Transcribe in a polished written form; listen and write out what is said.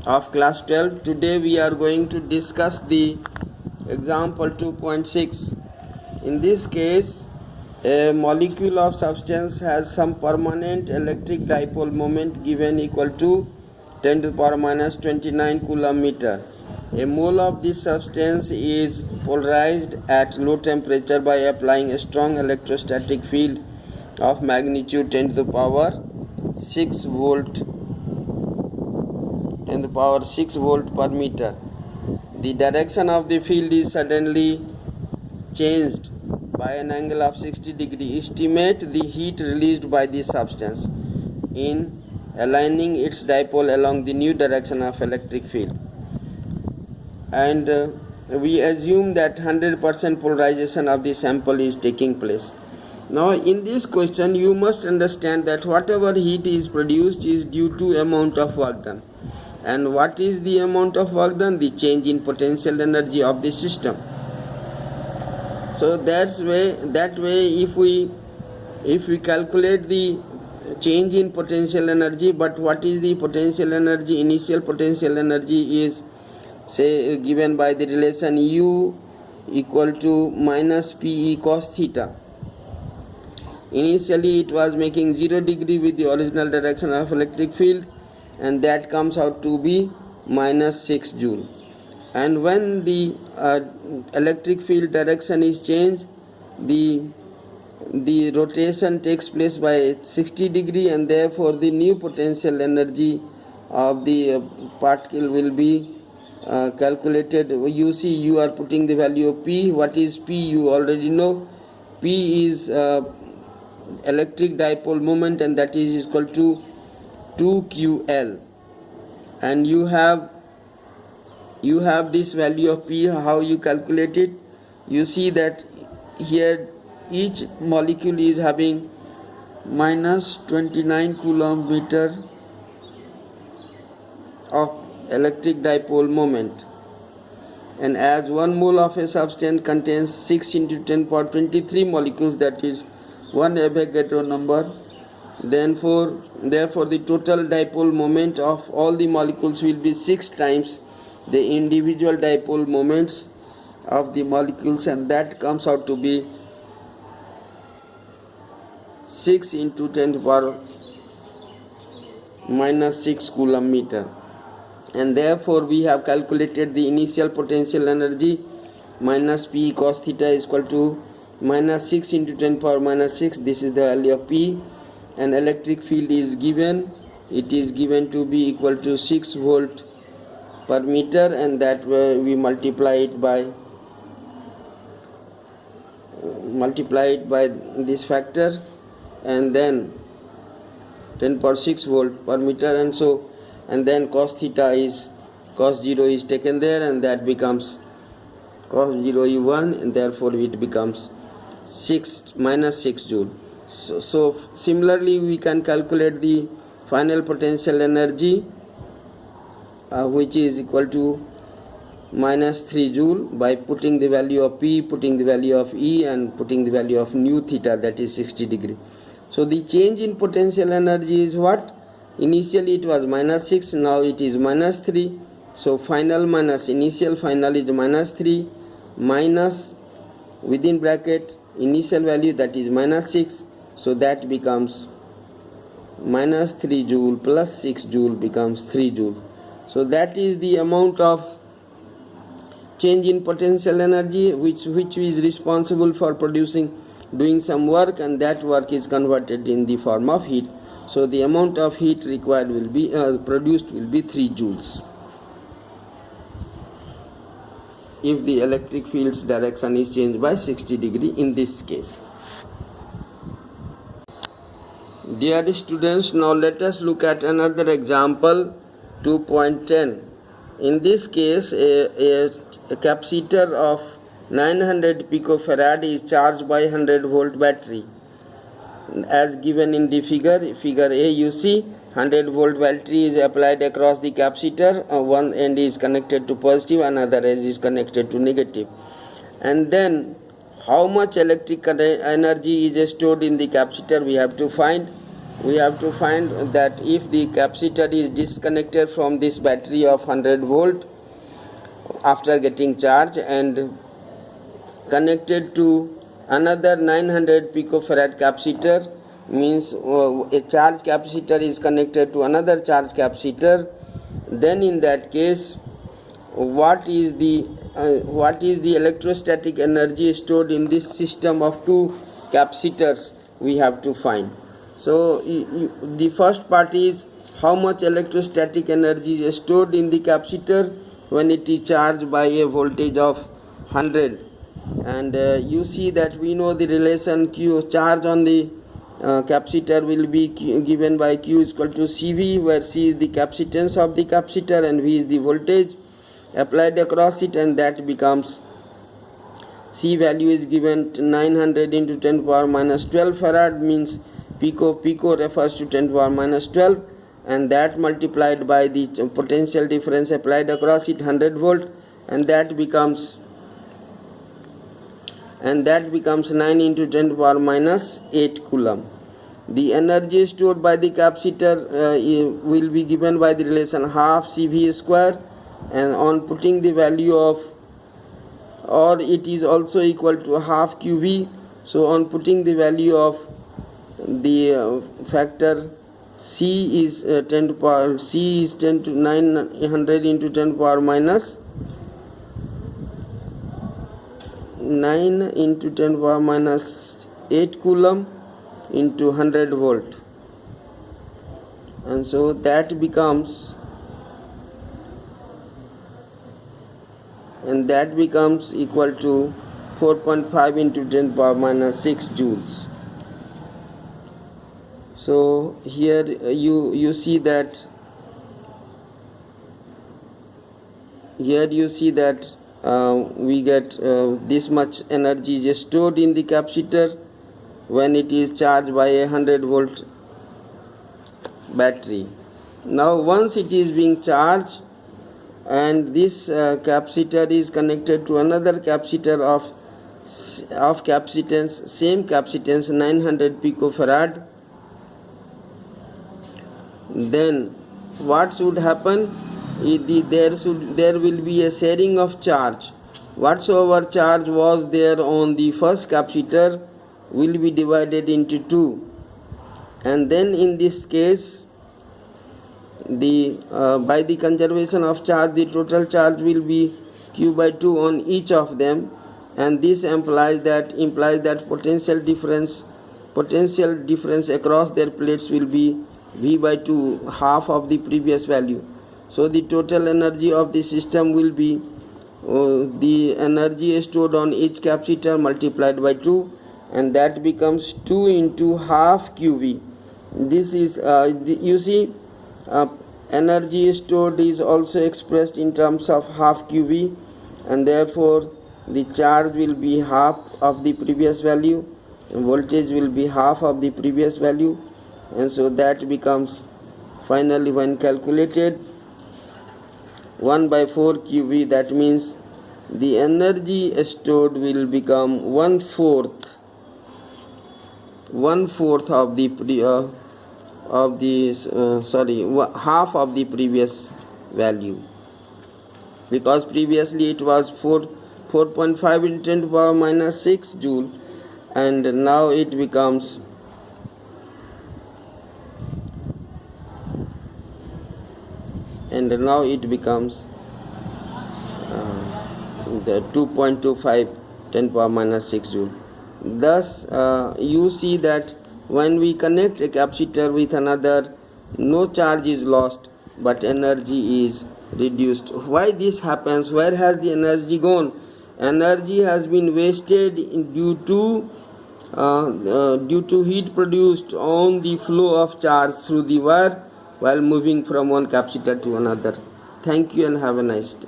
of class 12. Today we are going to discuss the example 2.6. In this case, a molecule of substance has some permanent electric dipole moment given equal to 10 to the power minus 29 coulomb meter. A mole of this substance is polarized at low temperature by applying a strong electrostatic field of magnitude 10 to the power 6 volt 10 to the power 6 volt per meter. The direction of the field is suddenly changed by an angle of 60 degree. Estimate the heat released by this substance in aligning its dipole along the new direction of electric field. And we assume that 100% polarization of the sample is taking place. Now in this question you must understand that whatever heat is produced is due to amount of work done. And what is the amount of work done? The change in potential energy of the system. So that way if we calculate the change in potential energy, but what is the potential energy? Initial potential energy is say given by the relation U equal to minus PE cos theta. Initially it was making 0 degree with the original direction of electric field, and that comes out to be minus 6 joule. And when the electric field direction is changed, the rotation takes place by 60 degree, and therefore the new potential energy of the particle will be calculated. You see, you are putting the value of P. What is P? You already know. P is electric dipole moment, and that is equal to 2QL. And you have this value of P. How you calculate it? You see that here each molecule is having minus 29 coulomb meter of electric dipole moment, and as 1 mole of a substance contains 6 into 10 power 23 molecules, that is 1 Avogadro number. Therefore the total dipole moment of all the molecules will be 6 times the individual dipole moments of the molecules, and that comes out to be 6 into 10 to the power minus 6 coulomb meter. And therefore we have calculated the initial potential energy minus P cos theta is equal to minus 6 into 10 power minus 6. This is the value of P, and electric field is given. It is given to be equal to 6 volt per meter, and that way we multiply it by this factor, and then 10 power 6 volt per meter, and so, and then cos 0 is taken there, and that becomes cos 0 is 1, and therefore it becomes minus 6 joule. So similarly we can calculate the final potential energy, which is equal to minus 3 joule, by putting the value of P, putting the value of E, and putting the value of nu theta, that is 60 degree. So the change in potential energy is what? Initially it was minus 6, now it is minus 3. So final minus initial, final is minus 3 minus within bracket initial value, that is minus 6. So that becomes minus 3 joule plus 6 joule becomes 3 joule. So that is the amount of change in potential energy which is responsible for doing some work, and that work is converted in the form of heat. So the amount of heat required will be produced will be 3 joules if the electric field's direction is changed by 60 degree in this case. Dear students, now let us look at another example 2.10. In this case, a capacitor of 900 picofarad is charged by 100 volt battery. As given in the figure A, you see 100 volt battery is applied across the capacitor. One end is connected to positive, another end is connected to negative. And then how much electric energy is stored in the capacitor we have to find. we have to find that if the capacitor is disconnected from this battery of 100 volt after getting charge and connected to another 900 picofarad capacitor, means a charge capacitor is connected to another charge capacitor, then in that case what is the electrostatic energy stored in this system of two capacitors we have to find. So the first part is how much electrostatic energy is stored in the capacitor when it is charged by a voltage of 100, and you see that we know the relation Q, charge on the capacitor will be given by Q is equal to CV, where C is the capacitance of the capacitor and V is the voltage applied across it, and that becomes, C value is given 900 into 10 power minus 12 farad, means pico refers to 10 power minus 12, and that multiplied by the potential difference applied across it 100 volt, and that becomes 9 into 10 power minus 8 coulomb. The energy stored by the capacitor will be given by the relation half CV square, and on putting the value of, or it is also equal to half QV, so on putting the value of the factor C is 10 to power, C is 10 to 900 into 10 power minus 9 into 10 power minus 8 coulomb into 100 volt, and so that becomes equal to 4.5 into 10 power minus 6 joules. So here you see that we get this much energy is stored in the capacitor when it is charged by a 100 volt battery. Now once it is being charged and this capacitor is connected to another capacitor of capacitance, same capacitance 900 picofarad, then what should happen? There will be a sharing of charge. Whatsoever charge was there on the first capacitor will be divided into two, and then in this case by the conservation of charge, the total charge will be Q by 2 on each of them, and this implies that potential difference across their plates will be V by 2, half of the previous value. So the total energy of the system will be the energy stored on each capacitor multiplied by 2, and that becomes 2 into half QV. This is you see, energy stored is also expressed in terms of half QV, and therefore the charge will be half of the previous value, voltage will be half of the previous value, and so that becomes finally, when calculated, 1 by 4 QV. That means the energy stored will become one fourth of the half of the previous value, because previously it was 4.5 into 10 to the power minus 6 joule, and now it becomes the 2.25 10 to the power minus 6 joule. Thus you see that when we connect a capacitor with another, no charge is lost but energy is reduced. Why this happens? Where has the energy gone? Energy has been wasted due to heat produced on the flow of charge through the wire while moving from one capacitor to another. Thank you and have a nice day.